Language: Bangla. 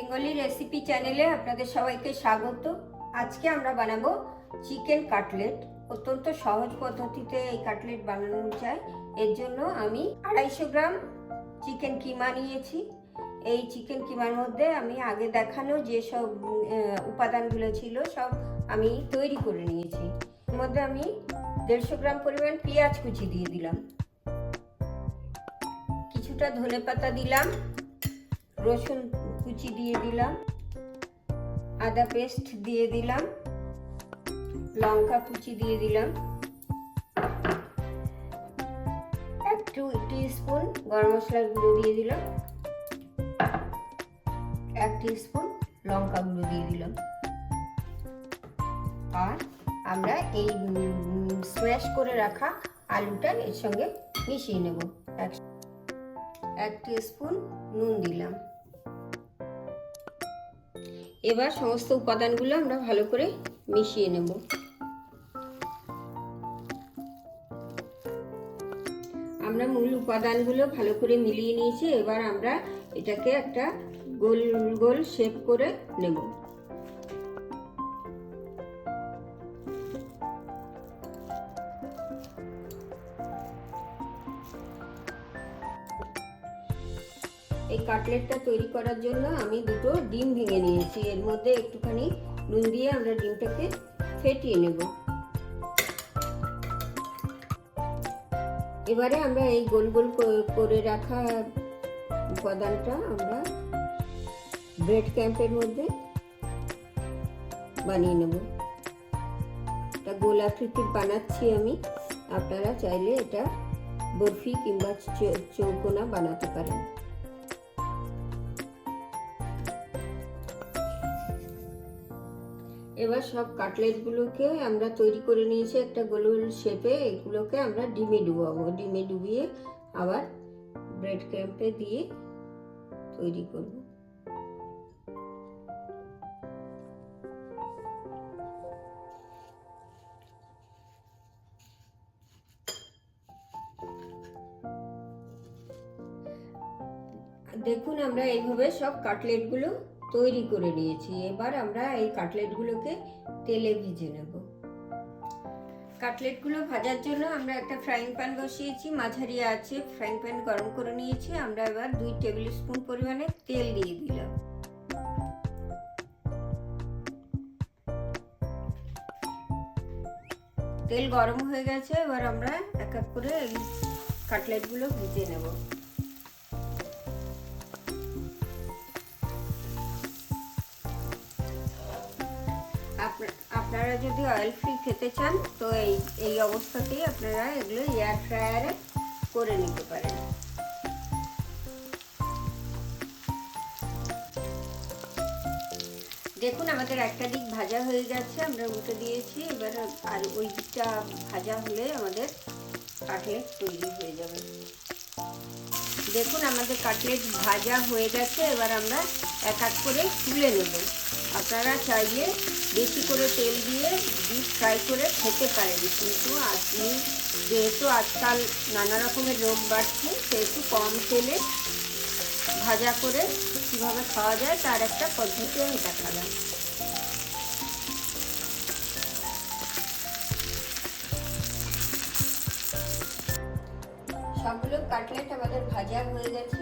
বেঙ্গলি রেসিপি চ্যানেলে আপনাদের সবাইকে স্বাগত। আজকে আমরা বানাবো চিকেন কাটলেট। অত্যন্ত সহজ পদ্ধতিতে এই কাটলেট বানানো যায়। এর জন্য আমি 250 গ্রাম চিকেন কিমা নিয়েছি। এই চিকেন কিমার মধ্যে আমি আগে দেখানো যেসব উপাদানগুলো ছিল সব আমি তৈরি করে নিয়েছি। এর মধ্যে আমি 150 গ্রাম পরিমাণ পেঁয়াজ কুচি দিয়ে দিলাম, কিছুটা ধনেপাতা দিলাম, রসুন কুচি দিয়ে দিলাম, আদা পেস্ট দিয়ে দিলাম, লঙ্কা কুচি দিয়ে দিলাম, 1 টিস্পুন গরম মশলার গুঁড়ো দিয়ে দিলাম, 1 টিস্পুন লঙ্কা গুঁড়ো দিয়ে দিলাম। আর আমরা এই স্ম্যাশ করে রাখা আলুটা এর সঙ্গে মিশিয়ে নেব। 1 টিস্পুন নুন দিলাম। এবার সমস্ত উপাদানগুলো আমরা ভালো করে মিশিয়ে নেব। আমরা মূল উপাদানগুলো ভালো করে মিলিয়ে নিয়েছি। এবার আমরা এটাকে একটা গোল গোল শেপ করে নেব। এই কাটলেটটা তৈরি করার জন্য আমি 2টো ডিম ভেঙে নিয়েছি। এর মধ্যে একটুখানি নুন দিয়ে আমরা ডিমটাকে ফেটিয়ে নেব। এবারে আমরা এই গোল গোল করে রাখা উপাদানটা আমরা ব্রেড ক্যাম্পের মধ্যে বানিয়ে নেব। এটা গোল আকৃতির বানাচ্ছি আমি। আপনারা চাইলে এটা বরফি কিংবা চৌকোনা বানাতে পারেন। এবার সব কাটলেটগুলোকে আমরা তৈরি করে নিয়েছি একটা গোল গোল শেপে। এগুলোকে আমরা ডিমে ডুবাবো। ডিমে ডুবিয়ে আবার ব্রেড ক্যাম্পে দিয়ে তৈরি করব। দেখুন আমরা এইভাবে সব কাটলেটগুলো তৈরি করে নিয়েছি। এবার আমরা এই কাটলেটগুলোকে তেলে ভেজে নেব। কাটলেটগুলো ভাজার জন্য আমরা একটা ফ্রাইং প্যান বসিয়েছি, মাঝারি আছে। ফ্রাইং প্যান গরম করে নিয়েছি। আমরা এবার 2 টেবিল স্পুন পরিমাণে তেল দিয়ে দিলাম। তেল গরম হয়ে গেছে। এবার আমরা এক এক করে এই কাটলেটগুলো ভেজে নেব। আপনারা যদি অয়েল ফ্রি খেতে চান তো এই অবস্থাতেই আপনারা এগুলো এয়ার ফ্রায়ারে করে নিতে পারেন। দেখুন আমাদের একটা দিক ভাজা হয়ে গেছে, আমরা উল্টে দিয়েছি। এবার আর ওই দিকটা ভাজা হলে আমাদের কাটলেট তৈরি হয়ে যাবে। দেখুন আমাদের কাটলেট ভাজা হয়ে গেছে। এবার আমরা এক এক করে তুলে নেব। আপনারা চাইলে বেশি করে তেল দিয়ে ডিপ ফ্রাই করে খেতে পারেন, কিন্তু আপনি যেহেতু আজকাল নানা রকমের রোগ বাড়ছে সেহেতু কম তেলে ভাজা করে কীভাবে খাওয়া যায় তার একটা পদ্ধতি আমি দেখালাম। সবগুলো কাটলেট আমাদের ভাজা হয়ে গেছে।